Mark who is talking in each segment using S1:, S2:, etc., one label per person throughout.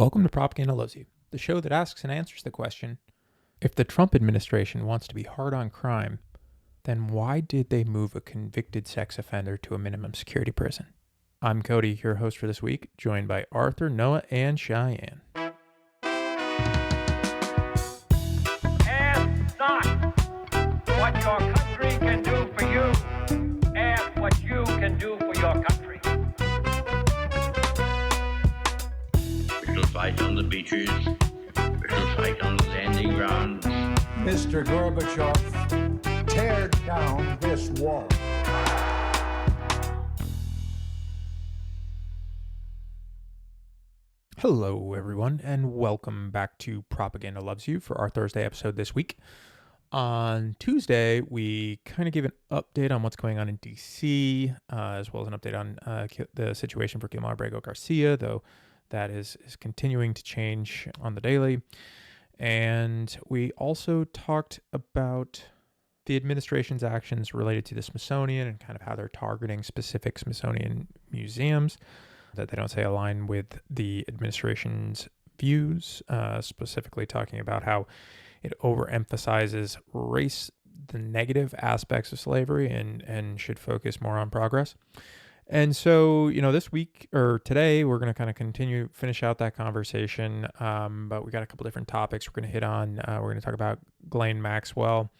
S1: Welcome to Propaganda Loves You, the show that asks and answers the question, if the Trump administration wants to be hard on crime, then why did they move a convicted sex offender to a minimum security prison? I'm Cody, your host for this week, joined by Arthur, Noah, and Cheyenne.
S2: Ask not what your country can do for you. Ask what you can do for your country.
S3: We shall fight on the beaches. We shall fight on the landing grounds.
S4: Mr. Gorbachev, tear down this wall.
S1: Hello, everyone, and welcome back to Propaganda Loves You for our Thursday episode this week. On Tuesday, we kind of gave an update on what's going on in D.C., as well as an update on the situation for Guillermo Abrego Garcia, though that is continuing to change on the daily. And we also talked about the administration's actions related to the Smithsonian and kind of how they're targeting specific Smithsonian museums that they don't say align with the administration's views, specifically talking about how it overemphasizes race, the negative aspects of slavery, and should focus more on progress. And so, this week or today, we're going to kind of finish out that conversation. But we got a couple different topics we're going to hit on. We're going to talk about Ghislaine Maxwell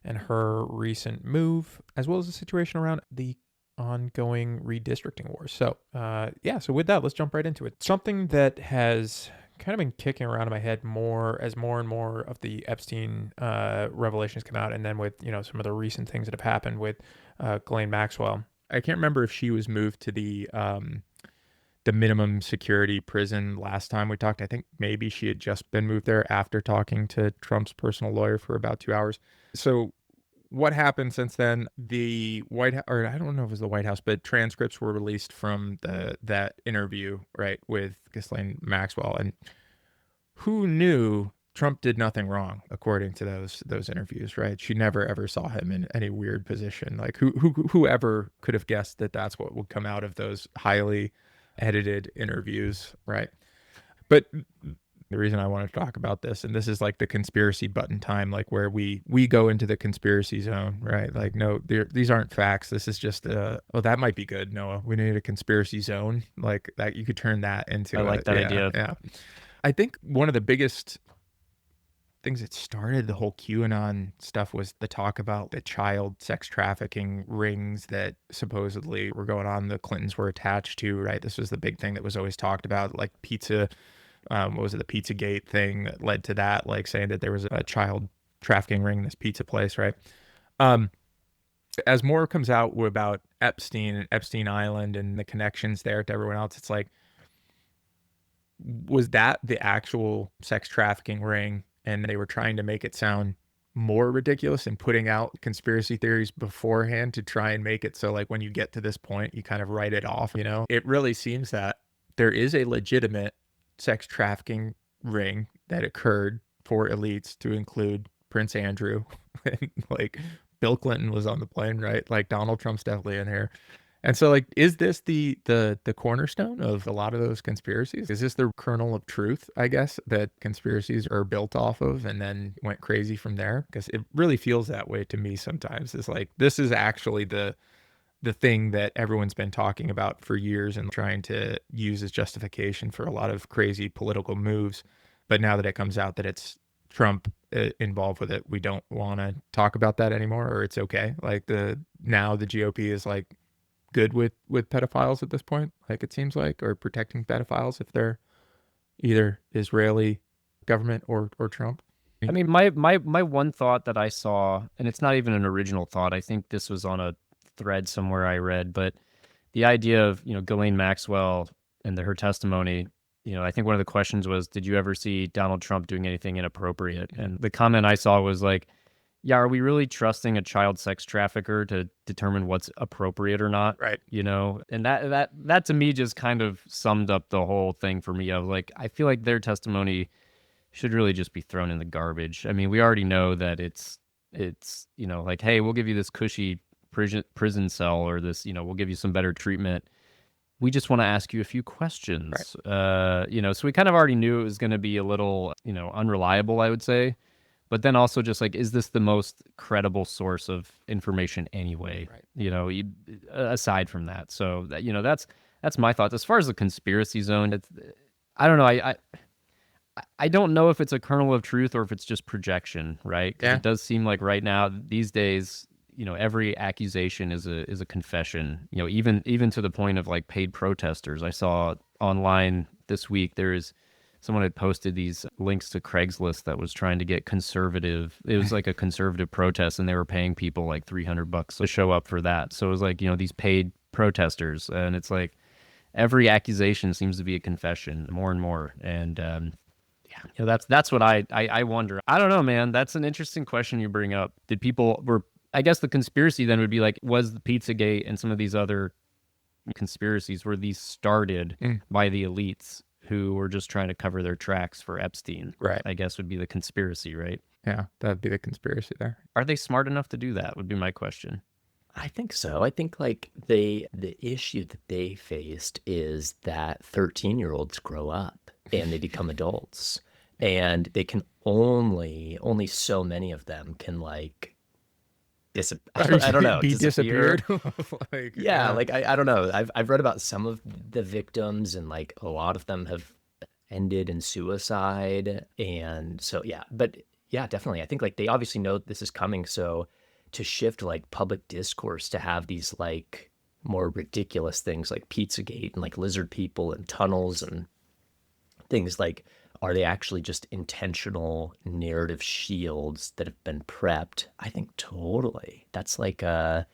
S1: and her recent move, as well as the situation around the ongoing redistricting wars. So, so with that, let's jump right into it. Something that has kind of been kicking around in my head more and more of the Epstein revelations come out, and then with, some of the recent things that have happened with Ghislaine Maxwell. I can't remember if she was moved to the minimum security prison last time we talked. I think maybe she had just been moved there after talking to Trump's personal lawyer for about 2 hours. So what happened since then? The White House, or I don't know if it was the White House, but transcripts were released from that interview, right, with Ghislaine Maxwell. And who knew Trump did nothing wrong, according to those interviews, right? She never ever saw him in any weird position. Like whoever could have guessed that that's what would come out of those highly edited interviews, right? But the reason I want to talk about this, and this is like the conspiracy button time, like where we go into the conspiracy zone, right? Like, no, these aren't facts. This is just that might be good, Noah. We need a conspiracy zone, like that. You could turn that into.
S5: I like that idea.
S1: Yeah, I think one of the biggest things that started the whole QAnon stuff was the talk about the child sex trafficking rings that supposedly were going on. The Clintons were attached to, right? This was the big thing that was always talked about, like pizza. What was it? The Pizzagate thing that led to that, like saying that there was a child trafficking ring in this pizza place, right? As more comes out about Epstein and Epstein Island and the connections there to everyone else, it's like, was that the actual sex trafficking ring? And they were trying to make it sound more ridiculous and putting out conspiracy theories beforehand to try and make it so, like, when you get to this point, you kind of write it off, It really seems that there is a legitimate sex trafficking ring that occurred for elites, to include Prince Andrew. Like, Bill Clinton was on the plane, right? Like, Donald Trump's definitely in here. And so, like, is this the cornerstone of a lot of those conspiracies? Is this the kernel of truth, I guess, that conspiracies are built off of and then went crazy from there? Because it really feels that way to me sometimes. It's like, this is actually the thing that everyone's been talking about for years and trying to use as justification for a lot of crazy political moves. But now that it comes out that it's Trump involved with it, we don't want to talk about that anymore, or it's okay. Like, now the GOP is like good with pedophiles at this point, like it seems like, or protecting pedophiles if they're either Israeli government or Trump.
S5: I mean, my one thought that I saw, and it's not even an original thought, I think this was on a thread somewhere I read, but the idea of, Ghislaine Maxwell and her testimony, I think one of the questions was, did you ever see Donald Trump doing anything inappropriate? And the comment I saw was like, yeah, are we really trusting a child sex trafficker to determine what's appropriate or not?
S1: Right.
S5: And that to me just kind of summed up the whole thing for me of like, I feel like their testimony should really just be thrown in the garbage. I mean, we already know that it's like, hey, we'll give you this cushy prison cell, or this, we'll give you some better treatment. we just want to ask you a few questions. So we kind of already knew it was going to be a little, unreliable, I would say. But then also just like, is this the most credible source of information anyway?
S1: Right.
S5: Aside from that. So, that's my thoughts. As far as the conspiracy zone, I don't know. I don't know if it's a kernel of truth or if it's just projection, right? 'Cause
S1: Yeah.
S5: it does seem like right now, these days, every accusation is a confession. Even to the point of like paid protesters. I saw online this week someone had posted these links to Craigslist that was trying to get conservative. It was like a conservative protest, and they were paying people like $300 to show up for that. So it was like these paid protesters, and it's like every accusation seems to be a confession, more and more, and that's what I wonder. I don't know, man. That's an interesting question you bring up. I guess the conspiracy then would be like, was the Pizzagate and some of these other conspiracies, were these started by the elites who were just trying to cover their tracks for Epstein?
S1: Right.
S5: I guess would be the conspiracy, right?
S1: Yeah, that'd be the conspiracy there.
S5: Are they smart enough to do that, would be my question.
S6: I think so. I think like the issue that they faced is that 13-year-olds grow up and they become adults, and they can only so many of them can like I don't know,
S1: Be
S6: disappear.
S1: Like,
S6: Yeah, like I don't know. I've read about some of the victims, and like a lot of them have ended in suicide, and so yeah. But yeah, definitely. I think like they obviously know this is coming, so to shift like public discourse to have these like more ridiculous things like Pizzagate and like lizard people and tunnels and things like, are they actually just intentional narrative shields that have been prepped? I think totally. That's like and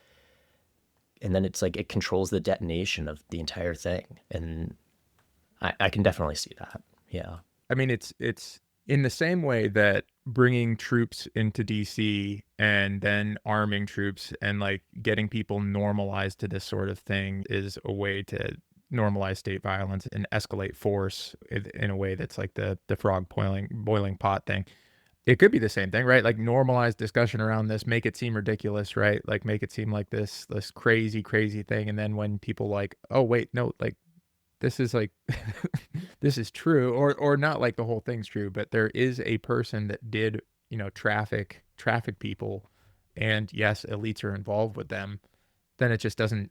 S6: then it's like it controls the detonation of the entire thing. And I can definitely see that. Yeah.
S1: I mean, it's in the same way that bringing troops into DC and then arming troops and like getting people normalized to this sort of thing is a way to normalize state violence and escalate force in a way that's like the frog boiling pot thing. It could be the same thing, right? Like normalize discussion around this, make it seem ridiculous, right? Like make it seem like this crazy thing, and then when people like, oh wait, no, like this is like this is true, or not like the whole thing's true, but there is a person that did, traffic people, and yes, elites are involved with them, then it just doesn't,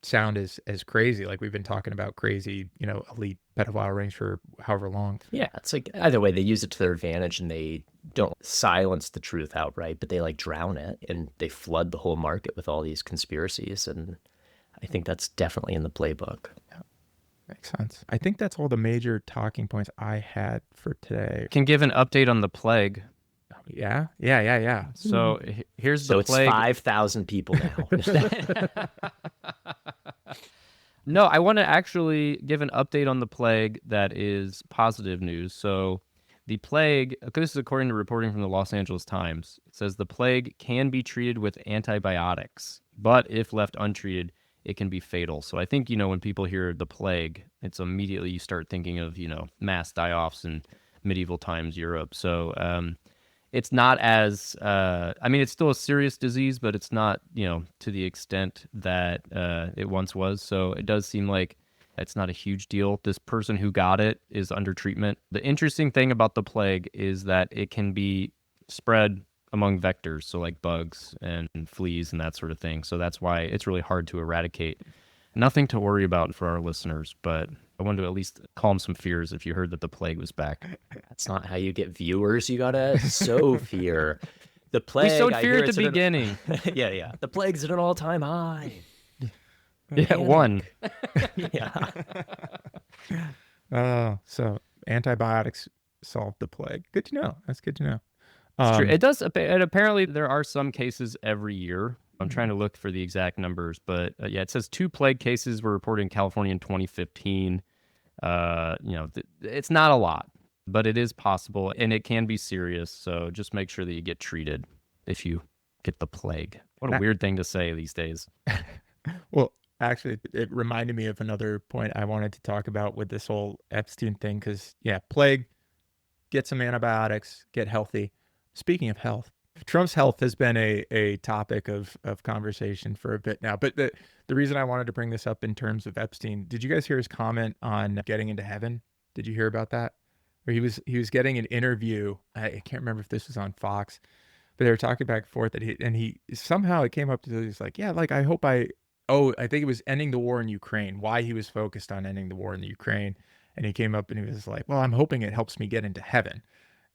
S1: sound as crazy. Like we've been talking about crazy, elite pedophile rings for however long.
S6: Yeah, it's like either way, they use it to their advantage, and they don't silence the truth outright, but they like drown it, and they flood the whole market with all these conspiracies. And I think that's definitely in the playbook.
S1: Yeah. Makes sense. I think that's all the major talking points I had for today.
S5: Can give an update on the plague.
S1: Yeah.
S5: So here's the
S6: So it's
S5: plague.
S6: 5,000 people now.
S5: No, I want to actually give an update on the plague that is positive news. So the plague, this is according to reporting from the Los Angeles Times, it says the plague can be treated with antibiotics, but if left untreated, it can be fatal. So I think, when people hear the plague, it's immediately you start thinking of, mass die-offs in medieval times Europe. So it's not as, it's still a serious disease, but it's not, to the extent that it once was. So it does seem like it's not a huge deal. This person who got it is under treatment. The interesting thing about the plague is that it can be spread among vectors, so like bugs and fleas and that sort of thing. So that's why it's really hard to eradicate. Nothing to worry about for our listeners, but I wanted to at least calm some fears if you heard that the plague was back.
S6: That's not how you get viewers. You gotta sow fear. The plague.
S5: We sowed
S6: I
S5: fear
S6: hear
S5: at
S6: it's
S5: the beginning.
S6: Yeah. The plague's at an all-time high.
S5: Yeah, one.
S6: Yeah.
S1: So antibiotics solved the plague. Good to know. That's good to know.
S5: It's true. It does. And apparently, there are some cases every year. I'm trying to look for the exact numbers, but yeah, it says 2 plague cases were reported in California in 2015. It's not a lot, but it is possible, and it can be serious. So just make sure that you get treated if you get the plague. What a weird thing to say these days.
S1: Well, actually, it reminded me of another point I wanted to talk about with this whole Epstein thing, because, yeah, plague, get some antibiotics, get healthy. Speaking of health, Trump's health has been a topic of conversation for a bit now. But the reason I wanted to bring this up in terms of Epstein, did you guys hear his comment on getting into heaven? Did you hear about that? Where he was getting an interview. I can't remember if this was on Fox, but they were talking back and forth that he somehow it came up to he's like, yeah, like I think it was ending the war in Ukraine, why he was focused on ending the war in the Ukraine. And he came up and he was like, well, I'm hoping it helps me get into heaven.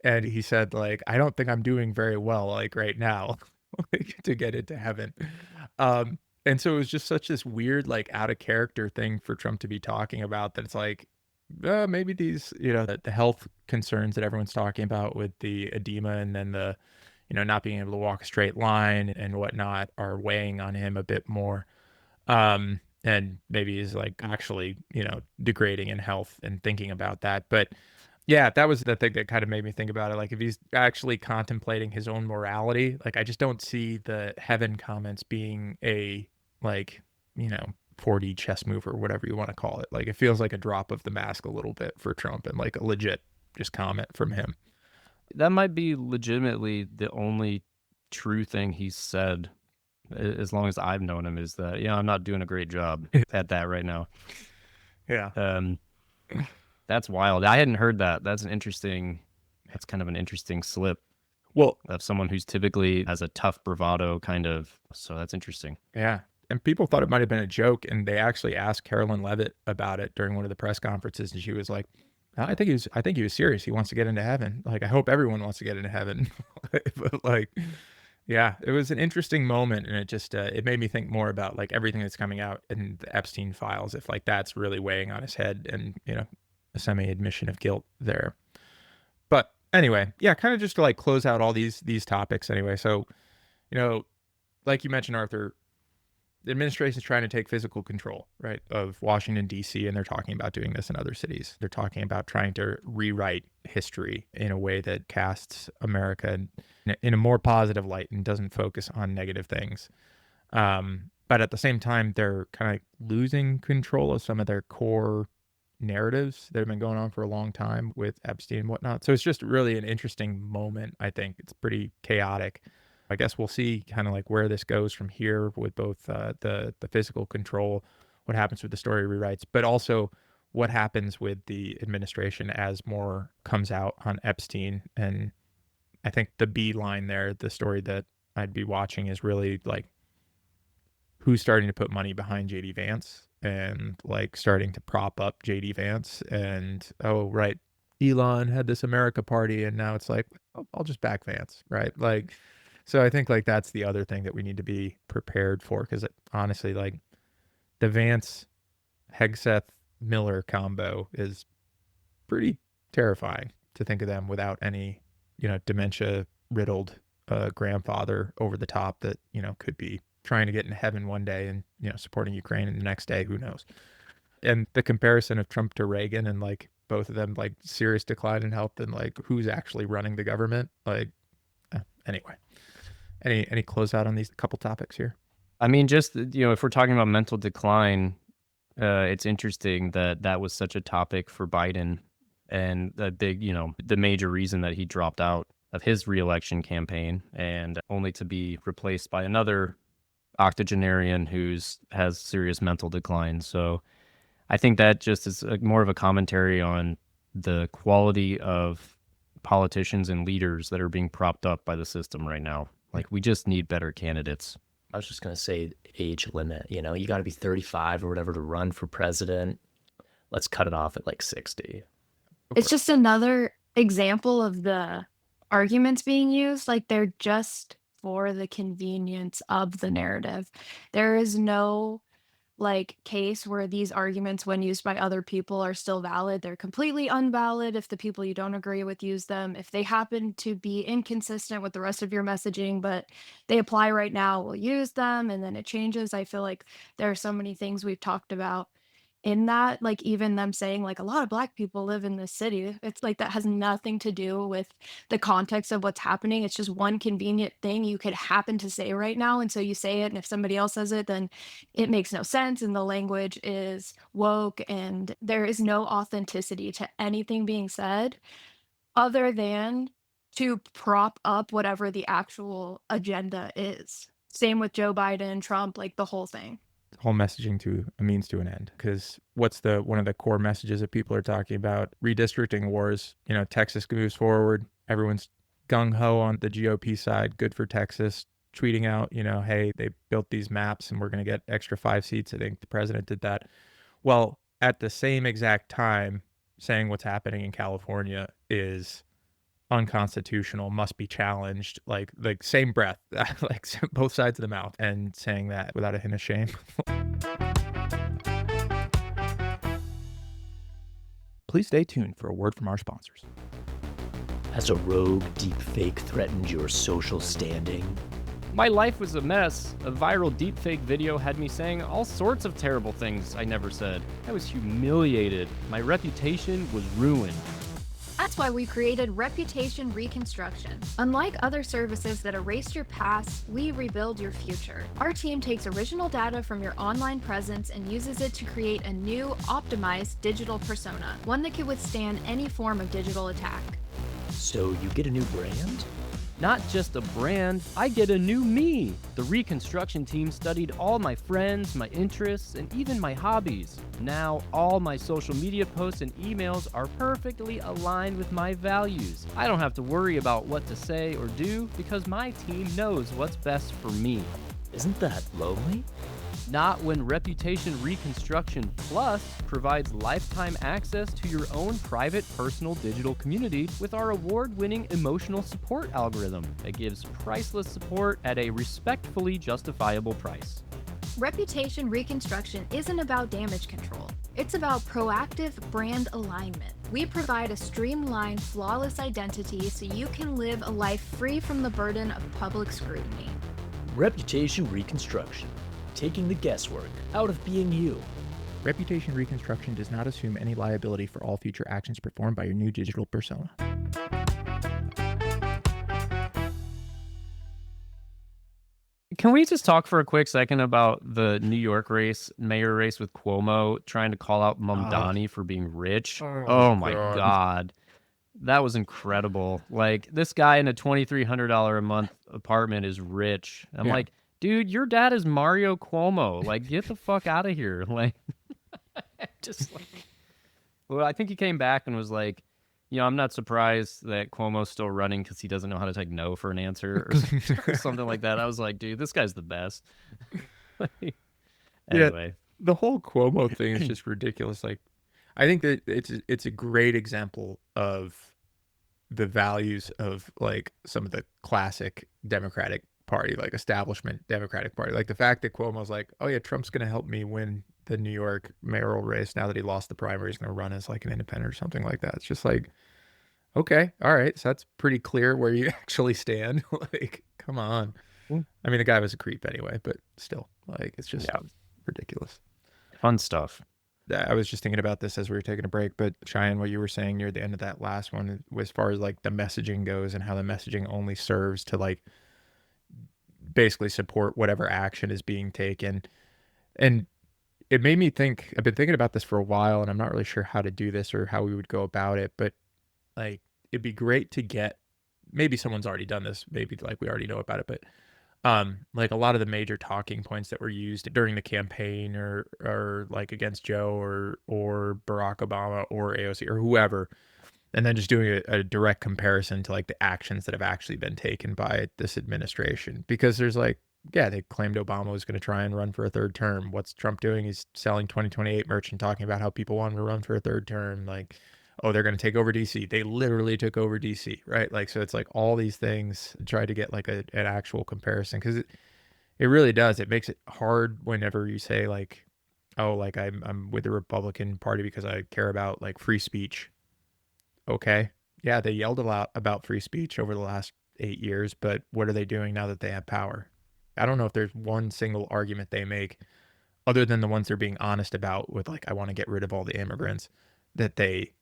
S1: And he said, like, I don't think I'm doing very well, like right now, like, to get into heaven. And so it was just such this weird, like out of character thing for Trump to be talking about that it's like, maybe these, the health concerns that everyone's talking about with the edema and then the, not being able to walk a straight line and whatnot are weighing on him a bit more. And maybe he's like actually, degrading in health and thinking about that. But yeah, that was the thing that kind of made me think about it. Like if he's actually contemplating his own morality, like I just don't see the heaven comments being a like, 4D chess move or whatever you want to call it. Like it feels like a drop of the mask a little bit for Trump and like a legit just comment from him.
S5: That might be legitimately the only true thing he's said, as long as I've known him, is that, I'm not doing a great job at that right now.
S1: Yeah.
S5: That's wild. I hadn't heard that. That's kind of an interesting slip.
S1: Well,
S5: of someone who's typically has a tough bravado kind of, so that's interesting.
S1: Yeah. And people thought it might have been a joke, and they actually asked Carolyn Levitt about it during one of the press conferences, and she was like, I think he was serious. He wants to get into heaven. Like, I hope everyone wants to get into heaven. But like, yeah, it was an interesting moment, and it just it made me think more about like everything that's coming out in the Epstein files, if like that's really weighing on his head, and a semi-admission of guilt there. But anyway, yeah, kind of just to like close out all these topics anyway. So, like you mentioned, Arthur, the administration is trying to take physical control, right, of Washington, D.C., and they're talking about doing this in other cities. They're talking about trying to rewrite history in a way that casts America in a more positive light and doesn't focus on negative things. But at the same time, they're kind of losing control of some of their core narratives that have been going on for a long time with Epstein and whatnot. So it's just really an interesting moment. I think it's pretty chaotic. I guess we'll see kind of like where this goes from here with both the physical control, what happens with the story rewrites, but also what happens with the administration as more comes out on Epstein. And I think the B line there, the story that I'd be watching is really like who's starting to put money behind JD Vance and like starting to prop up JD Vance. And, oh, right, Elon had this America party and now it's like, oh, I'll just back Vance, right? Like, so I think like that's the other thing that we need to be prepared for, because honestly, like the Vance Hegseth Miller combo is pretty terrifying to think of them without any, dementia riddled grandfather over the top that, could be trying to get in heaven one day and, supporting Ukraine, and the next day, who knows? And the comparison of Trump to Reagan and like both of them, like serious decline in health and like who's actually running the government. Like, anyway. Any closeout on these couple topics here?
S5: I mean, just, if we're talking about mental decline, it's interesting that was such a topic for Biden, and the big, the major reason that he dropped out of his reelection campaign, and only to be replaced by another octogenarian has serious mental decline. So I think that just is more of a commentary on the quality of politicians and leaders that are being propped up by the system right now. Like, we just need better candidates.
S6: I was just going to say age limit. You got to be 35 or whatever to run for president. Let's cut it off at like 60.
S7: It's just another example of the arguments being used. Like, they're just for the convenience of the narrative. There is no like case where these arguments, when used by other people, are still valid. They're completely unvalid if the people you don't agree with use them. If they happen to be inconsistent with the rest of your messaging, but they apply right now, we'll use them, and then it changes. I feel like there are so many things we've talked about in that, like even them saying like a lot of Black people live in this city. It's like that has nothing to do with the context of what's happening. It's just one convenient thing you could happen to say right now. And so you say it, and if somebody else says it, then it makes no sense. And the language is woke, and there is no authenticity to anything being said other than to prop up whatever the actual agenda is. Same with Joe Biden, Trump, like the whole thing.
S1: Whole messaging to a means to an end. Because what's one of the core messages that people are talking about? Redistricting wars. Texas moves forward. Everyone's gung ho on the GOP side. Good for Texas. Tweeting out, hey, they built these maps and we're going to get extra 5 seats. I think the president did that. Well, at the same exact time, saying what's happening in California is unconstitutional, must be challenged, like same breath, like both sides of the mouth, and saying that without a hint of shame. Please stay tuned for a word from our sponsors.
S6: Has a rogue deepfake threatened your social standing?
S5: My life was a mess. A viral deepfake video had me saying all sorts of terrible things I never said. I was humiliated. My reputation was ruined.
S7: That's why we created Reputation Reconstruction. Unlike other services that erase your past, we rebuild your future. Our team takes original data from your online presence and uses it to create a new, optimized digital persona, one that can withstand any form of digital attack.
S6: So you get a new brand?
S5: Not just a brand, I get a new me. The reconstruction team studied all my friends, my interests, and even my hobbies. Now, all my social media posts and emails are perfectly aligned with my values. I don't have to worry about what to say or do because my team knows what's best for me.
S6: Isn't that lonely?
S5: Not when Reputation Reconstruction Plus provides lifetime access to your own private personal digital community with our award-winning emotional support algorithm that gives priceless support at a respectfully justifiable price.
S7: Reputation Reconstruction isn't about damage control. It's about proactive brand alignment. We provide a streamlined, flawless identity so you can live a life free from the burden of public scrutiny.
S6: Reputation Reconstruction. Taking the guesswork out of being you.
S1: Reputation Reconstruction does not assume any liability for all future actions performed by your new digital persona.
S5: Can we just talk for a quick second about the New York mayor race with Cuomo trying to call out Mamdani for being rich? Oh my God. That was incredible. Like, this guy in a $2,300 a month apartment is rich. I'm like, dude, your dad is Mario Cuomo. Like, get the fuck out of here. Like, just like, well, I think he came back and was like, I'm not surprised that Cuomo's still running because he doesn't know how to take no for an answer or something like that. I was like, dude, this guy's the best. Anyway.
S1: The whole Cuomo thing is just ridiculous. Like, I think that it's a great example of the values of like some of the classic Democratic Party, like establishment Democratic Party. Like the fact that Cuomo's like, oh yeah, Trump's going to help me win the New York mayoral race now that he lost the primary. He's going to run as like an independent or something like that. It's just like, okay, all right. So that's pretty clear where you actually stand. Like, come on. I mean, the guy was a creep anyway, but still, like, it's just ridiculous.
S5: Fun stuff.
S1: I was just thinking about this as we were taking a break, but Cheyenne, what you were saying near the end of that last one, as far as like the messaging goes and how the messaging only serves to like basically support whatever action is being taken. And it made me think, I've been thinking about this for a while and I'm not really sure how to do this or how we would go about it, but like, it'd be great to get, maybe someone's already done this, maybe like we already know about it, but like a lot of the major talking points that were used during the campaign or like against Joe or Barack Obama or AOC or whoever, and then just doing a direct comparison to like the actions that have actually been taken by this administration. Because there's like, yeah, they claimed Obama was going to try and run for a third term. What's Trump doing? He's selling 2028 merch and talking about how people want him to run for a third term. Like, oh, they're going to take over DC. They literally took over DC, right? Like, so it's like all these things, try to get like an actual comparison, because it really does. It makes it hard whenever you say like, oh, like I'm with the Republican Party because I care about like free speech. Okay. Yeah, they yelled a lot about free speech over the last 8 years, but what are they doing now that they have power? I don't know if there's one single argument they make other than the ones they're being honest about with like, I want to get rid of all the immigrants, that they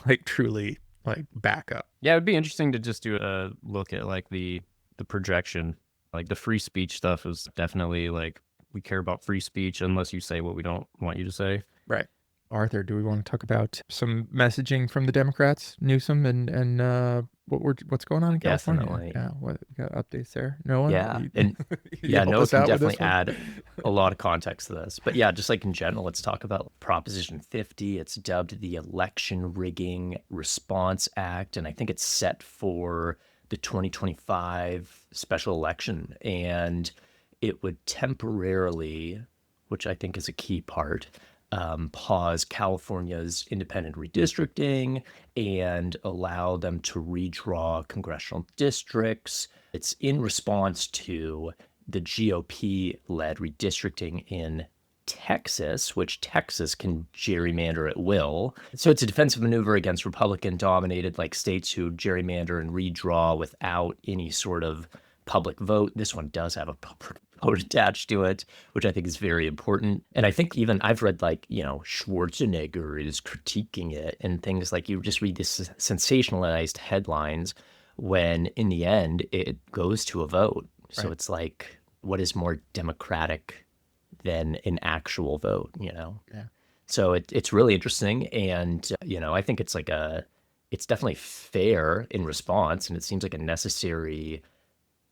S1: like truly like back up.
S5: Yeah, it would be interesting to just do a look at like the projection. Like the free speech stuff is definitely like, we care about free speech unless you say what we don't want you to say.
S1: Right. Arthur, do we want to talk about some messaging from the Democrats, Newsom and what's going on in California?
S6: Definitely.
S1: Yeah, what you got updates there? Noah?
S6: Yeah.
S1: You,
S6: And
S1: you
S6: yeah,
S1: help
S6: Noah
S1: us
S6: can
S1: out with this
S6: definitely
S1: one?
S6: add a lot of context to this. But yeah, just like in general, let's talk about Proposition 50. It's dubbed the Election Rigging Response Act, and I think it's set for the 2025 special election. And it would temporarily, which I think is a key part, pause California's independent redistricting and allow them to redraw congressional districts. It's in response to the GOP-led redistricting in Texas, which Texas can gerrymander at will. So it's a defensive maneuver against Republican-dominated like states who gerrymander and redraw without any sort of public vote. This one does have a public vote attached to it, which I think is very important. And I think even I've read like, Schwarzenegger is critiquing it and things like you just read this sensationalized headlines when in the end it goes to a vote. So
S1: Right.
S6: it's like, what is more democratic than an actual vote,
S1: Yeah.
S6: So it's really interesting. And, I think it's it's definitely fair in response, and it seems like a necessary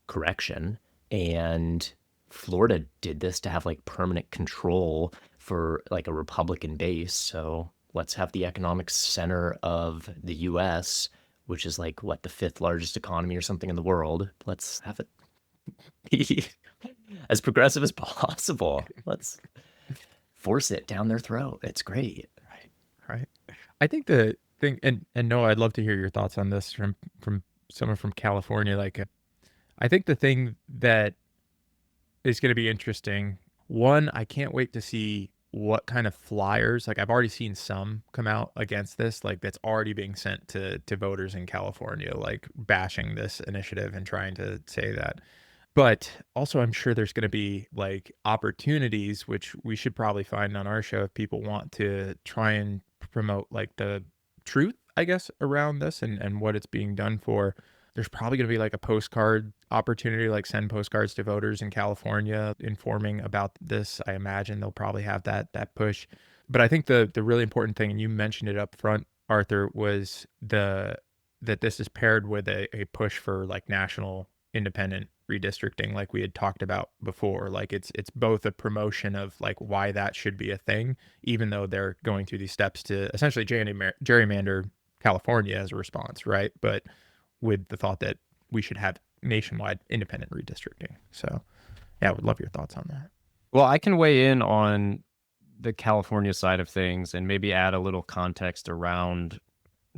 S6: correction. And Florida did this to have like permanent control for like a Republican base. So let's have the economic center of the US, which is like what, the 5th largest economy or something in the world. Let's have it be as progressive as possible. Let's force it down their throat. It's great.
S1: Right. I think the thing, and Noah, I'd love to hear your thoughts on this from someone from California. Like, I think the thing that is going to be interesting, one, I can't wait to see what kind of flyers, like I've already seen some come out against this, like that's already being sent to voters in California, like bashing this initiative and trying to say that. But also, I'm sure there's going to be like opportunities, which we should probably find on our show if people want to try and promote like the truth, I guess, around this and what it's being done for. There's probably going to be like a postcard opportunity, like send postcards to voters in California informing about this. I imagine they'll probably have that push. But I think the really important thing, and you mentioned it up front, Arthur, was that this is paired with a push for like national independent redistricting, like we had talked about before. Like it's both a promotion of like why that should be a thing, even though they're going through these steps to essentially gerrymander California as a response, right? But with the thought that we should have nationwide independent redistricting. So yeah, I would love your thoughts on that.
S5: Well, I can weigh in on the California side of things and maybe add a little context around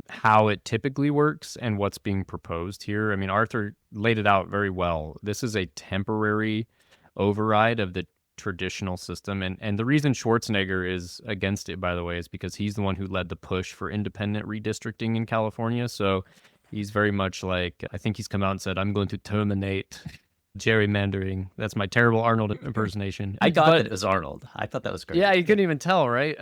S5: how it typically works and what's being proposed here. I mean, Arthur laid it out very well. This is a temporary override of the traditional system. And the reason Schwarzenegger is against it, by the way, is because he's the one who led the push for independent redistricting in California. So he's very much like, I think he's come out and said, I'm going to terminate gerrymandering. That's my terrible Arnold impersonation.
S6: I got that it was Arnold. I thought that was great.
S5: Yeah, you couldn't even tell, right?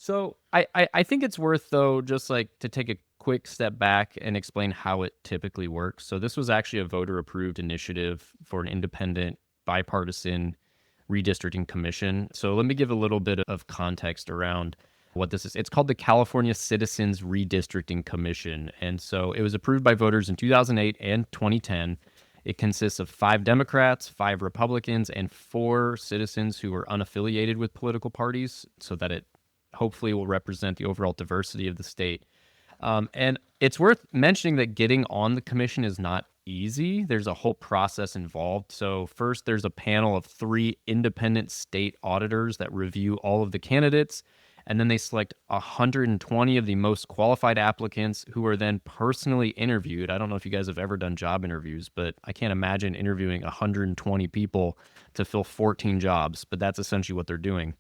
S5: So I think it's worth, though, just like to take a quick step back and explain how it typically works. So this was actually a voter-approved initiative for an independent, bipartisan redistricting commission. So let me give a little bit of context around what this is. It's called the California Citizens Redistricting Commission. And so it was approved by voters in 2008 and 2010. It consists of 5 Democrats, 5 Republicans, and 4 citizens who are unaffiliated with political parties, so that it hopefully will represent the overall diversity of the state. And it's worth mentioning that getting on the commission is not easy. There's a whole process involved. So first, there's a panel of 3 independent state auditors that review all of the candidates. And then they select 120 of the most qualified applicants who are then personally interviewed. I don't know if you guys have ever done job interviews, but I can't imagine interviewing 120 people to fill 14 jobs, but that's essentially what they're doing.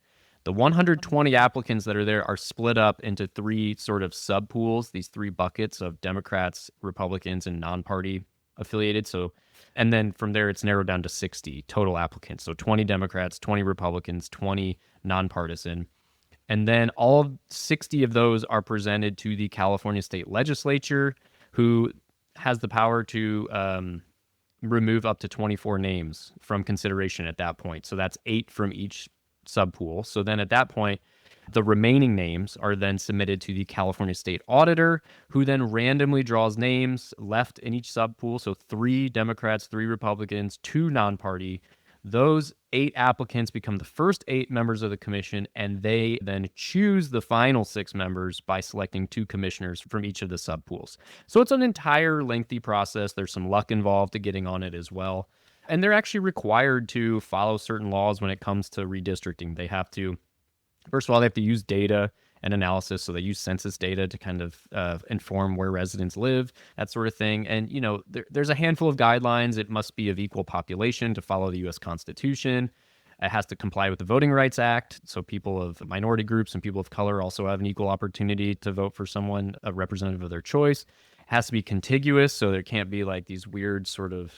S5: The 120 applicants that are there are split up into 3 sort of sub-pools, these 3 buckets of Democrats, Republicans, and non-party affiliated. So, and then from there, it's narrowed down to 60 total applicants. So 20 Democrats, 20 Republicans, 20 nonpartisan. And then all 60 of those are presented to the California State Legislature, who has the power to remove up to 24 names from consideration at that point. So that's 8 from each subpool. So then at that point, The remaining names are then submitted to the California State Auditor, who then randomly draws names left in each subpool. So 3 Democrats, 3 Republicans, 2 non-party. Those 8 applicants become the first 8 members of the commission, and they then choose the final 6 members by selecting 2 commissioners from each of the subpools. So it's an entire lengthy process. There's some luck involved to getting on it as well. And they're actually required to follow certain laws when it comes to redistricting. They have to, first of all, they have to use data and analysis. So they use census data to kind of inform where residents live, that sort of thing. And, there's a handful of guidelines. It must be of equal population to follow the U.S. Constitution. It has to comply with the Voting Rights Act. So people of minority groups and people of color also have an equal opportunity to vote for someone, a representative of their choice. It has to be contiguous. So there can't be like these weird sort of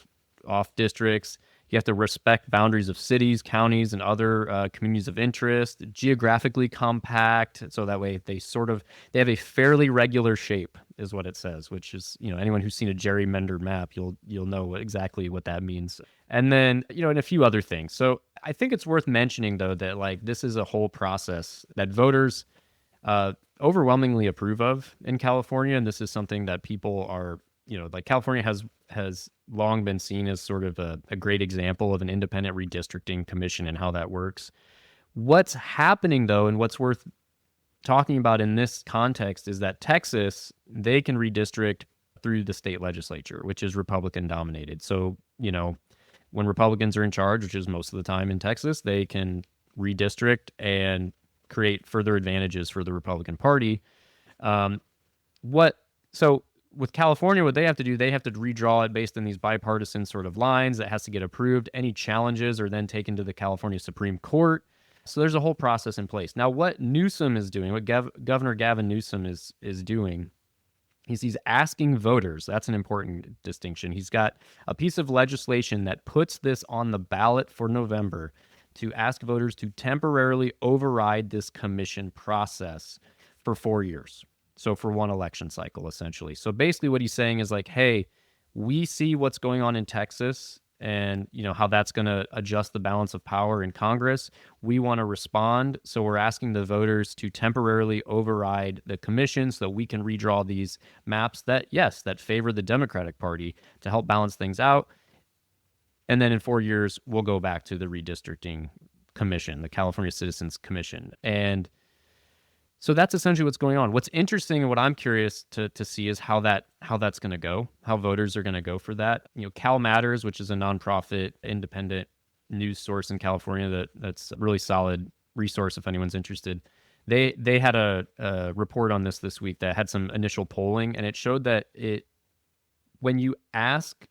S5: off districts. You have to respect boundaries of cities, counties, and other communities of interest, geographically compact. So that way they have a fairly regular shape is what it says, which is, anyone who's seen a gerrymandered map, you'll know exactly what that means. And then, and a few other things. So I think it's worth mentioning, though, that this is a whole process that voters overwhelmingly approve of in California. And this is something that people are, California has long been seen as sort of a great example of an independent redistricting commission and how that works. What's happening, though, and what's worth talking about in this context is that Texas, they can redistrict through the state legislature, which is Republican dominated. So, when Republicans are in charge, which is most of the time in Texas, they can redistrict and create further advantages for the Republican Party. With California, what they have to do, they have to redraw it based on these bipartisan sort of lines that has to get approved. Any challenges are then taken to the California Supreme Court. So there's a whole process in place. Now, what Newsom is doing, what Governor Gavin Newsom is doing, he's asking voters. That's an important distinction. He's got a piece of legislation that puts this on the ballot for November to ask voters to temporarily override this commission process for 4 years. So for one election cycle, essentially. So basically what he's saying is hey, we see what's going on in Texas and, how that's going to adjust the balance of power in Congress. We want to respond. So we're asking the voters to temporarily override the commission so that we can redraw these maps that favor the Democratic Party to help balance things out. And then in 4 years, we'll go back to the redistricting commission, the California Citizens Commission. And so that's essentially what's going on. What's interesting and what I'm curious to see is how that's going to go, how voters are going to go for that. Cal Matters, which is a nonprofit independent news source in California that's a really solid resource if anyone's interested. They had a report on this week that had some initial polling, and it showed that when you ask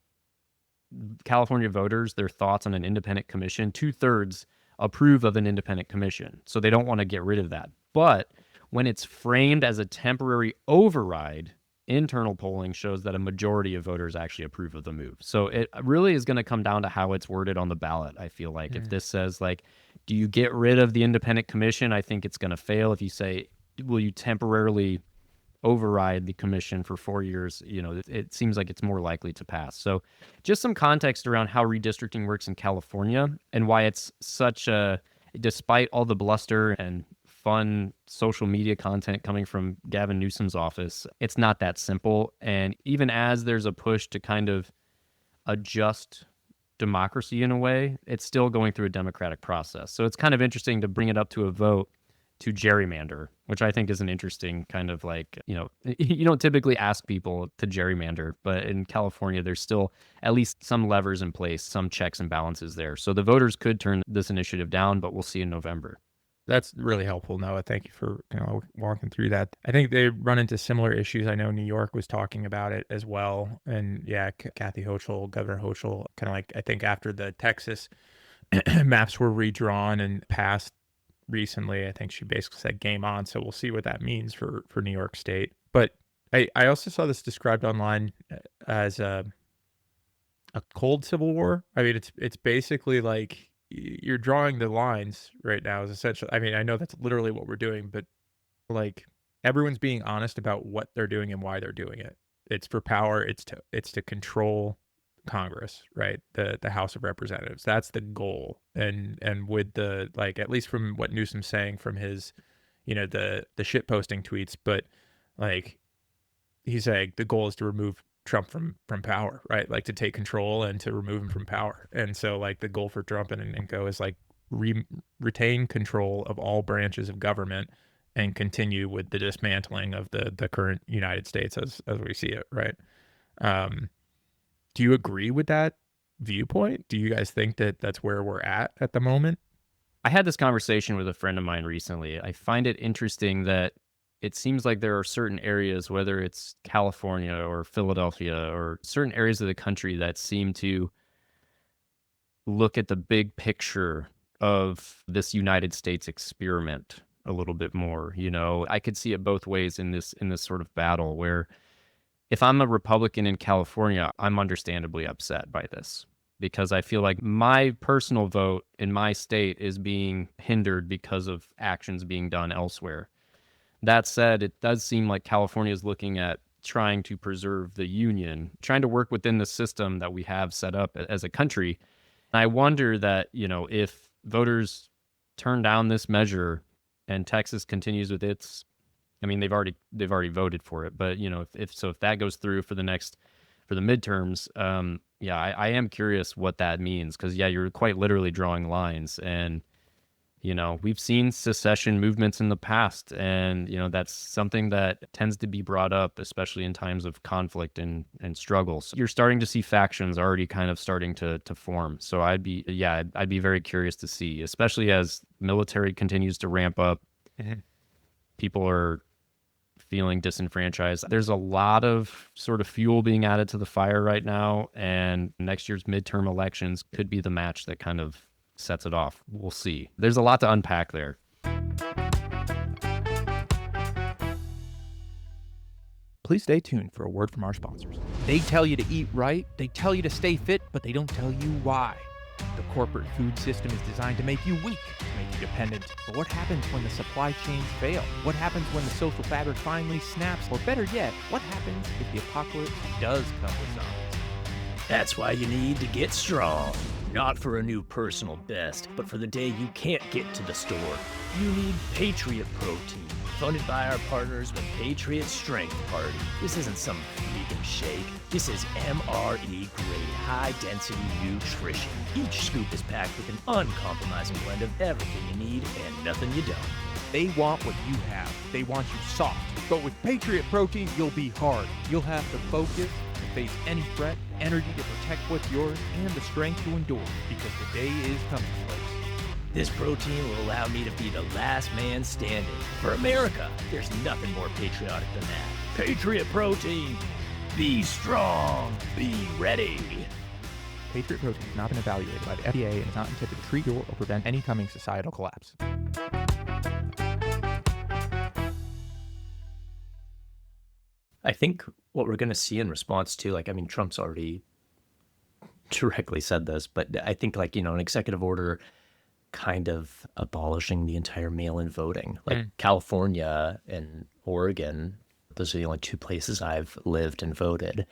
S5: California voters their thoughts on an independent commission, 2/3 approve of an independent commission. So they don't want to get rid of that. But when it's framed as a temporary override, internal polling shows that a majority of voters actually approve of the move. So it really is going to come down to how it's worded on the ballot, I feel like. If this says, do you get rid of the independent commission? I think it's going to fail. If you say, will you temporarily override the commission for 4 years? It seems like it's more likely to pass. So just some context around how redistricting works in California and why it's despite all the bluster and fun social media content coming from Gavin Newsom's office, it's not that simple. And even as there's a push to kind of adjust democracy in a way, it's still going through a democratic process. So it's kind of interesting to bring it up to a vote to gerrymander, which I think is an interesting kind of you don't typically ask people to gerrymander, but in California, there's still at least some levers in place, some checks and balances there. So the voters could turn this initiative down, but we'll see in November.
S1: That's really helpful, Noah. Thank you for walking through that. I think they run into similar issues. I know New York was talking about it as well. And yeah, Kathy Hochul, Governor Hochul, I think after the Texas maps were redrawn and passed recently, I think she basically said game on. So we'll see what that means for New York State. But I also saw this described online as a cold civil war. I mean, it's basically you're drawing the lines right now is essentially, I know that's literally what we're doing, but everyone's being honest about what they're doing and why they're doing it. It's for power. It's to control Congress, right? The House of Representatives. That's the goal. And with at least from what Newsom's saying from his, the shit posting tweets, but like he's saying the goal is to remove Trump from power, right? Like to take control and to remove him from power. And so like the goal for Trump and co is like retain control of all branches of government and continue with the dismantling of the current United States as we see it, right? Do you agree with that viewpoint? Do you guys think that that's where we're at the moment?
S5: I had this conversation with a friend of mine recently. I find it interesting that it seems like there are certain areas, whether it's California or Philadelphia or certain areas of the country, that seem to look at the big picture of this United States experiment a little bit more. I could see it both ways in this sort of battle, where if I'm a Republican in California, I'm understandably upset by this, because I feel like my personal vote in my state is being hindered because of actions being done elsewhere. That said, it does seem like California is looking at trying to preserve the union, trying to work within the system that we have set up as a country. And I wonder that, if voters turn down this measure and Texas continues with its, I mean, they've already voted for it, but if that goes through for the midterms, I am curious what that means, because you're quite literally drawing lines, and we've seen secession movements in the past, and that's something that tends to be brought up, especially in times of conflict and struggles. You're starting to see factions already kind of starting to form. So I'd be very curious to see, especially as military continues to ramp up. People are feeling disenfranchised. There's a lot of sort of fuel being added to the fire right now, and next year's midterm elections could be the match that kind of sets it off. We'll see. There's a lot to unpack there.
S1: Please stay tuned for a word from our sponsors. They tell you to eat right, they tell you to stay fit, but they don't tell you why. The corporate food system is designed to make you weak, to make you dependent. But what happens when the supply chains fail? What happens when the social fabric finally snaps? Or better yet, what happens if the apocalypse does come with zombies?
S6: That's why you need to get strong. Not for a new personal best, but for the day you can't get to the store. You need Patriot Protein, funded by our partners with Patriot Strength Party. This isn't some vegan shake. This is MRE grade high-density nutrition. Each scoop is packed with an uncompromising blend of everything you need and nothing you don't.
S1: They want what you have. They want you soft. But with Patriot Protein, you'll be hard. You'll have the focus to face any threat, energy to protect what's yours, and the strength to endure, because the day is coming, folks.
S6: This protein will allow me to be the last man standing. For America, there's nothing more patriotic than that. Patriot Protein. Be strong. Be ready.
S1: Patriot Protein has not been evaluated by the FDA and is not intended to treat or prevent any coming societal collapse.
S6: I think what we're going to see in response to, Trump's already directly said this, but I think an executive order kind of abolishing the entire mail-in voting. California and Oregon, those are the only two places I've lived and voted.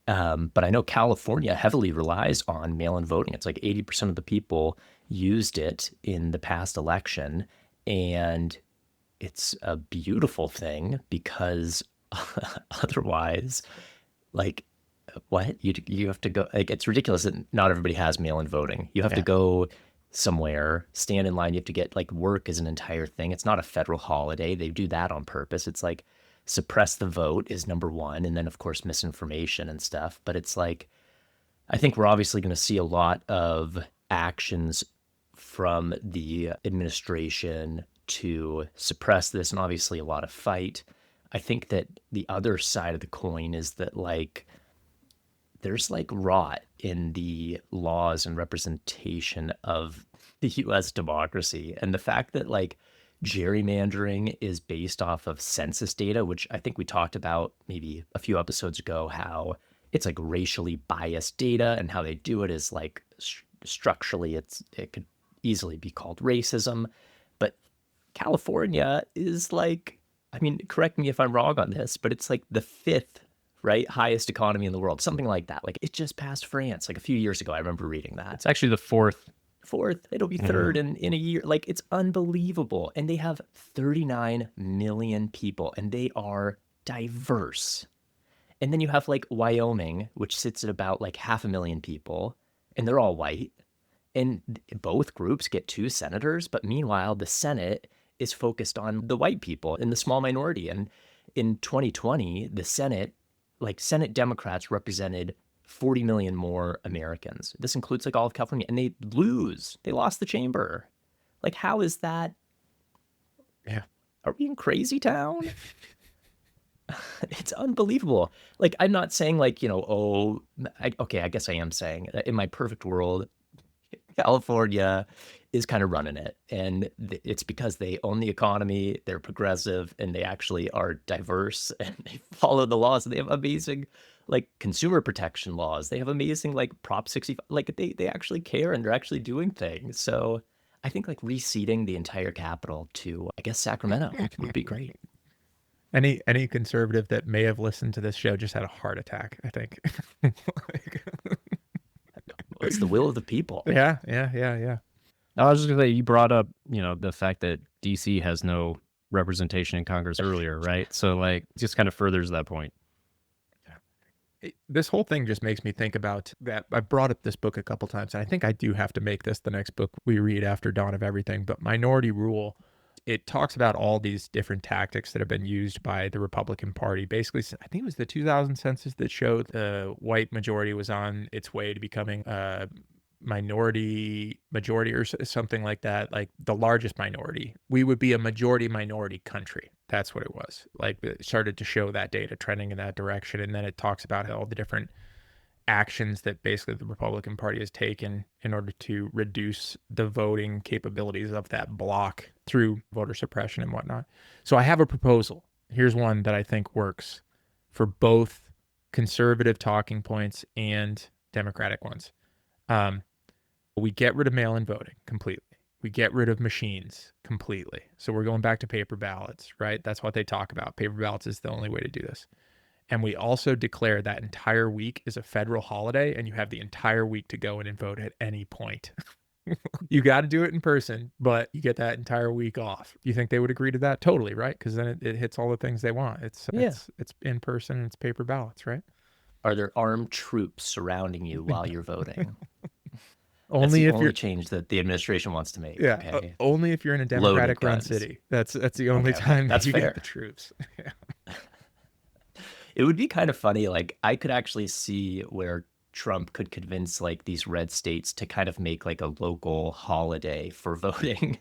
S6: But I know California heavily relies on mail-in voting. It's like 80% of the people used it in the past election. And it's a beautiful thing, because otherwise, what? You have to go, it's ridiculous that not everybody has mail-in voting. You have to go somewhere, stand in line. You have to get, work is an entire thing. It's not a federal holiday. They do that on purpose. It's suppress the vote is number one. And then, of course, misinformation and stuff. But it's I think we're obviously going to see a lot of actions from the administration to suppress this, and obviously a lot of fight. I think that the other side of the coin is that there's rot in the laws and representation of the U.S. democracy. And the fact that gerrymandering is based off of census data, which I think we talked about maybe a few episodes ago, how it's racially biased data, and how they do it is structurally it could easily be called racism. But California is correct me if I'm wrong on this, but it's the fifth highest economy in the world, something like that. It just passed France a few years ago. I remember reading that.
S5: It's actually the fourth
S6: fourth. It'll be third in a year. Like, it's unbelievable. And they have 39 million people, and they are diverse. And then you have like Wyoming, which sits at about like 500,000 people, and they're all white. And both groups get 2 senators, but meanwhile, the Senate is focused on the white people and the small minority. And in 2020, the Senate Democrats represented 40 million more Americans. This includes like all of California, and they lost the chamber. Like, how is that?
S1: Yeah.
S6: Are we in crazy town? It's unbelievable. Like, I'm not saying like, I guess I am saying in my perfect world, California is kind of running it. And it's because they own the economy, they're progressive, and they actually are diverse, and they follow the laws. They have amazing like consumer protection laws. They have amazing like Prop 65. Like they actually care, and they're actually doing things. So I think like reseating the entire capital to, I guess, Sacramento would be great.
S1: Any conservative that may have listened to this show just had a heart attack, I think.
S6: It's the will of the people.
S1: Yeah.
S5: I was just gonna say, you brought up, the fact that DC has no representation in Congress earlier, right? So like, just kind of furthers that point.
S1: This whole thing just makes me think about that. I brought up this book a couple times, and I think I do have to make this the next book we read after Dawn of Everything. But Minority Rule, it talks about all these different tactics that have been used by the Republican Party. Basically, I think it was the 2000 census that showed the white majority was on its way to becoming a minority majority or something like that, like the largest minority. We would be a majority minority country. That's what it was. Like, it started to show that data trending in that direction. And then it talks about all the different actions that basically the Republican Party has taken in order to reduce the voting capabilities of that bloc through voter suppression and whatnot. So I have a proposal. Here's one that I think works for both conservative talking points and Democratic ones. We get rid of mail-in voting completely. We get rid of machines completely. So we're going back to paper ballots, right? That's what they talk about. Paper ballots is the only way to do this. And we also declare that entire week is a federal holiday, and you have the entire week to go in and vote at any point. You got to do it in person, but you get that entire week off. You think they would agree to that? Totally, right? Because then it hits all the things they want. It's in person and it's paper ballots, right?
S6: Are there armed troops surrounding you while you're voting?
S1: Only if you're
S6: change that the administration wants to make.
S1: Yeah,
S6: okay?
S1: Only if you're in a Democratic-run city. That's the only time
S6: that's
S1: you
S6: fair.
S1: get the troops. Yeah.
S6: It would be kind of funny. Like, I could actually see where Trump could convince like these red states to kind of make like a local holiday for voting,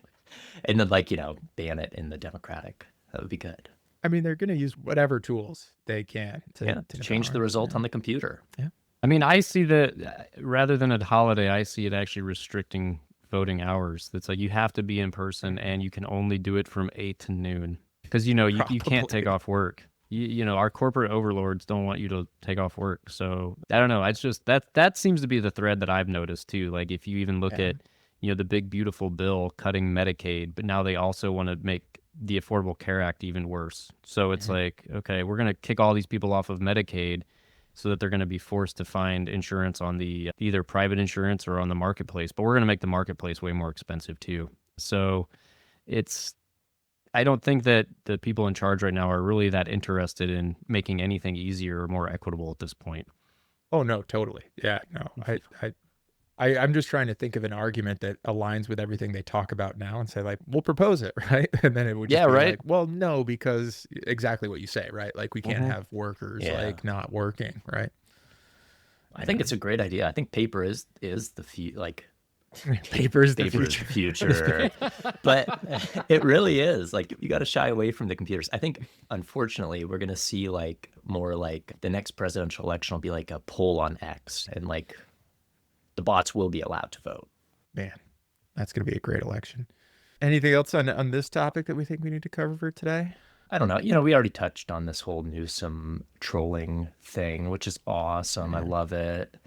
S6: and then like ban it in the Democratic. That would be good.
S1: I mean, they're going to use whatever tools they can to
S6: change the result on the computer.
S1: Yeah.
S5: I mean, I see that rather than a holiday, I see it actually restricting voting hours. That's like, you have to be in person, and you can only do it from 8 to noon because you can't take off work. Our corporate overlords don't want you to take off work. So I don't know. It's just that seems to be the thread that I've noticed too. Like, if you even look at the big beautiful bill cutting Medicaid, but now they also want to make the Affordable Care Act even worse. So it's like, okay, we're going to kick all these people off of Medicaid so that they're going to be forced to find insurance on the either private insurance or on the marketplace. But we're going to make the marketplace way more expensive too. So I don't think that the people in charge right now are really that interested in making anything easier or more equitable at this point.
S1: Oh, no, totally. Yeah, no, I'm just trying to think of an argument that aligns with everything they talk about now and say, like, we'll propose it, right? And then it would just be like, well, no, because exactly what you say, right? Like, we can't have workers like not working, right?
S6: I think it's a great idea. I think paper is the
S1: paper is the
S6: future. But it really is. Like, you got to shy away from the computers. I think, unfortunately, we're going to see like more like the next presidential election will be like a poll on X, and like the bots will be allowed to vote.
S1: Man, that's going to be a great election. Anything else on this topic that we think we need to cover for today?
S6: I don't know. We already touched on this whole Newsom trolling thing, which is awesome. I love it.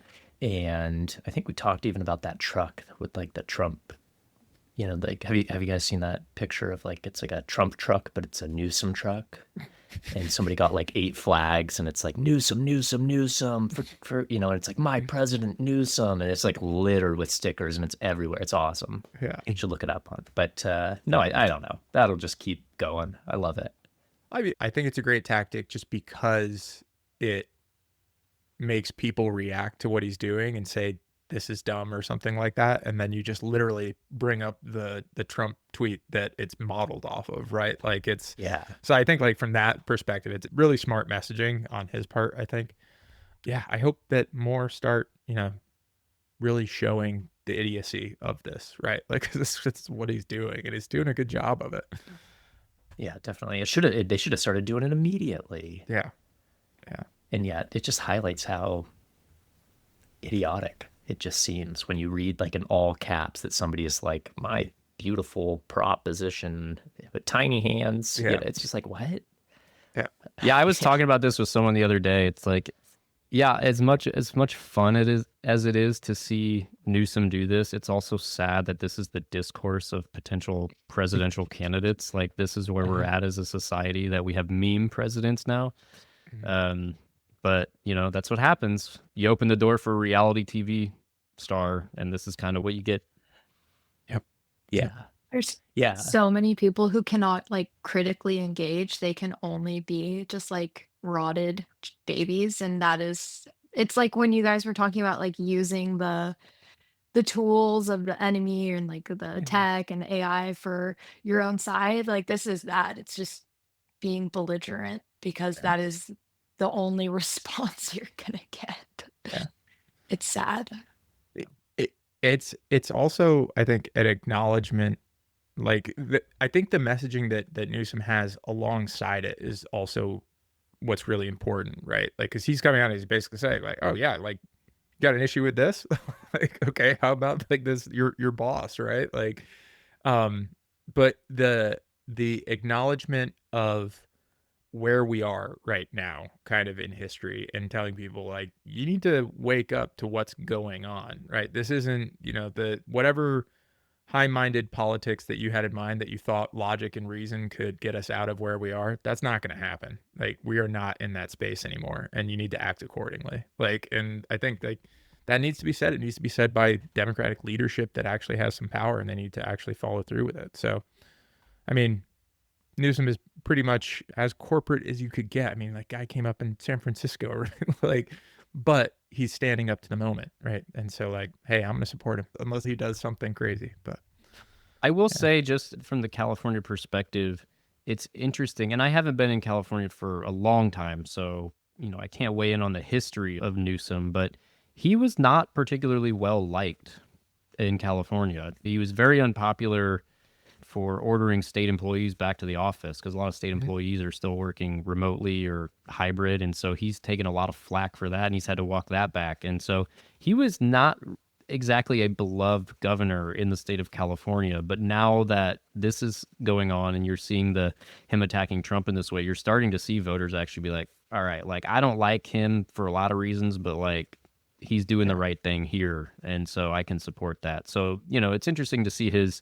S6: And I think we talked even about that truck with like the Trump, like, have you guys seen that picture of like, it's like a Trump truck, but it's a Newsom truck? and somebody got like 8 flags, and it's like Newsom, Newsom, Newsom for and it's like my president Newsom, and it's like littered with stickers, and it's everywhere. It's awesome.
S1: Yeah.
S6: You should look it up on. But no, I don't know. That'll just keep going. I love it.
S1: I mean, I think it's a great tactic just because it makes people react to what he's doing and say this is dumb or something like that, and then you just literally bring up the Trump tweet that it's modeled off of, right? Like it's
S6: Yeah.
S1: So I think like from that perspective, it's really smart messaging on his part, I think. Yeah, I hope that more start, really showing the idiocy of this, right? Like this is what he's doing, and he's doing a good job of it.
S6: Yeah, definitely. They should have started doing it immediately.
S1: Yeah.
S6: And yet it just highlights how idiotic it just seems when you read like in all caps that somebody is like, my beautiful proposition with tiny hands.
S1: Yeah.
S6: It's just like, what?
S5: Yeah, I was talking about this with someone the other day. It's like, yeah, as much fun as it is to see Newsom do this, it's also sad that this is the discourse of potential presidential candidates. Like this is where we're at as a society, that we have meme presidents now. But that's what happens. You open the door for a reality TV star, and this is kind of what you get.
S1: Yep.
S6: Yeah.
S7: There's
S6: Yeah.
S7: so many people who cannot like critically engage. They can only be just like rotted babies, and it's like when you guys were talking about like using the tools of the enemy and like the tech and AI for your own side. Like this is that. It's just being belligerent because that is the only response you're gonna get.
S1: Yeah.
S7: It's sad.
S1: It's also, I think, an acknowledgement. Like I think the messaging that Newsom has alongside it is also what's really important, right? Like, because he's coming out and he's basically saying like, oh yeah, like you got an issue with this? Like, okay, how about like this, your boss, right? Like, but the acknowledgement of where we are right now kind of in history, and telling people like, you need to wake up to what's going on, right? This isn't, the whatever high-minded politics that you had in mind that you thought logic and reason could get us out of where we are. That's not going to happen. Like we are not in that space anymore, and you need to act accordingly. Like, and I think like that needs to be said. It needs to be said by Democratic leadership that actually has some power, and they need to actually follow through with it. So, I mean, Newsom is pretty much as corporate as you could get. I mean, like guy came up in San Francisco, like, but he's standing up to the moment, right? And so like, hey, I'm going to support him unless he does something crazy. But
S5: I will say, just from the California perspective, it's interesting, and I haven't been in California for a long time, so I can't weigh in on the history of Newsom, but he was not particularly well liked in California. He was very unpopular for ordering state employees back to the office, because a lot of state employees are still working remotely or hybrid. And so he's taken a lot of flack for that, and he's had to walk that back. And so he was not exactly a beloved governor in the state of California. But now that this is going on and you're seeing him attacking Trump in this way, you're starting to see voters actually be like, all right, like I don't like him for a lot of reasons, but like he's doing the right thing here. And so I can support that. So, it's interesting to see his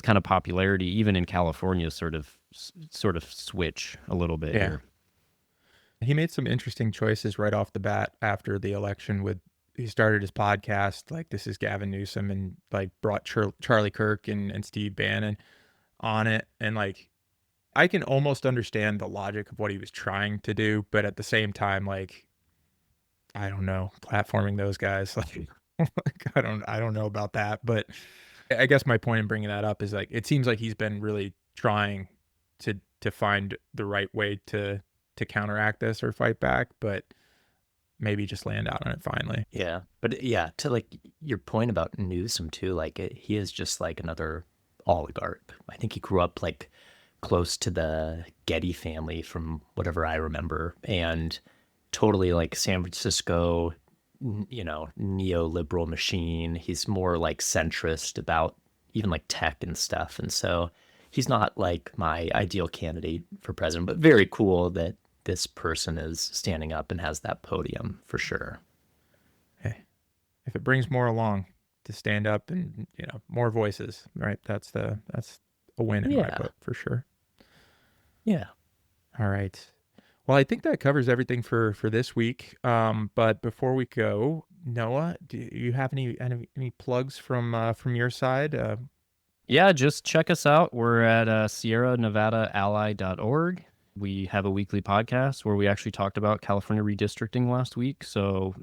S5: kind of popularity, even in California, sort of switch a little bit here.
S1: He made some interesting choices right off the bat after the election. He started his podcast, like This is Gavin Newsom, and like brought Charlie Kirk and Steve Bannon on it. And like, I can almost understand the logic of what he was trying to do, but at the same time, like, I don't know, platforming those guys, like, I don't know about that, but I guess my point in bringing that up is like, it seems like he's been really trying to find the right way to counteract this or fight back, but maybe just land out on it finally.
S6: Yeah. But yeah, to like your point about Newsom too, like he is just like another oligarch. I think he grew up like close to the Getty family from whatever I remember, and totally like San Francisco, neoliberal machine. He's more like centrist about even like tech and stuff. And so he's not like my ideal candidate for president, but very cool that this person is standing up and has that podium for sure.
S1: Hey, if it brings more along to stand up and, more voices, right? That's a win in my book for sure.
S6: Yeah.
S1: All right. Well, I think that covers everything for this week. But before we go, Noah, do you have any plugs from your side?
S5: Yeah, just check us out. We're at sierranevadaally.org. We have a weekly podcast where we actually talked about California redistricting last week. So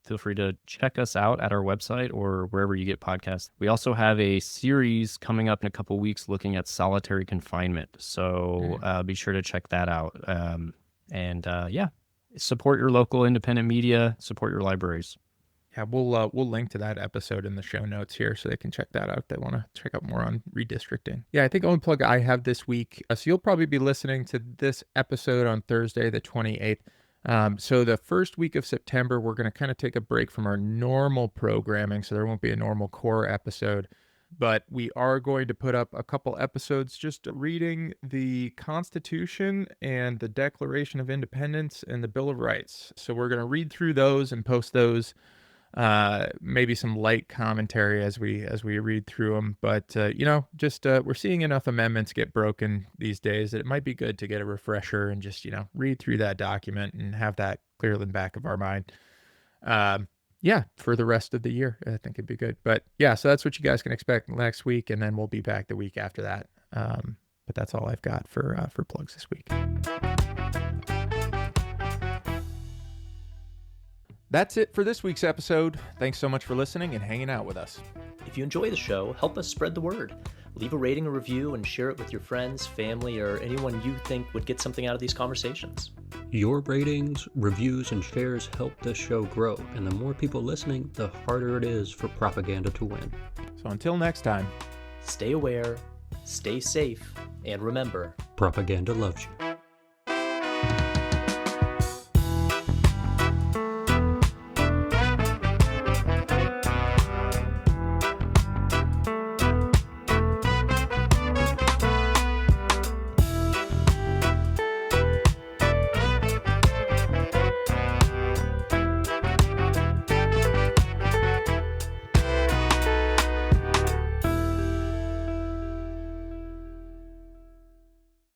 S5: feel free to check us out at our website or wherever you get podcasts. We also have a series coming up in a couple weeks looking at solitary confinement. So be sure to check that out. Yeah, support your local independent media, support your libraries.
S1: Yeah, we'll link to that episode in the show notes here so they can check that out if they want to check out more on redistricting. Yeah, I think the only plug I have this week, so you'll probably be listening to this episode on Thursday, the 28th. So the first week of September, we're going to kind of take a break from our normal programming, so there won't be a normal core episode. But we are going to put up a couple episodes just reading the Constitution and the Declaration of Independence and the Bill of Rights. So we're going to read through those and post those. Maybe some light commentary as we read through them, but we're seeing enough amendments get broken these days that it might be good to get a refresher and just read through that document and have that clear in the back of our mind. For the rest of the year, I think it'd be good. But yeah, so that's what you guys can expect next week, and then we'll be back the week after that. But that's all I've got for plugs this week. That's it for this week's episode. Thanks so much for listening and hanging out with us.
S6: If you enjoy the show, help us spread the word. Leave a rating or review and share it with your friends, family, or anyone you think would get something out of these conversations.
S8: Your ratings, reviews, and shares help this show grow, and the more people listening, the harder it is for propaganda to win.
S1: So until next time,
S6: stay aware, stay safe, and remember,
S8: propaganda loves you.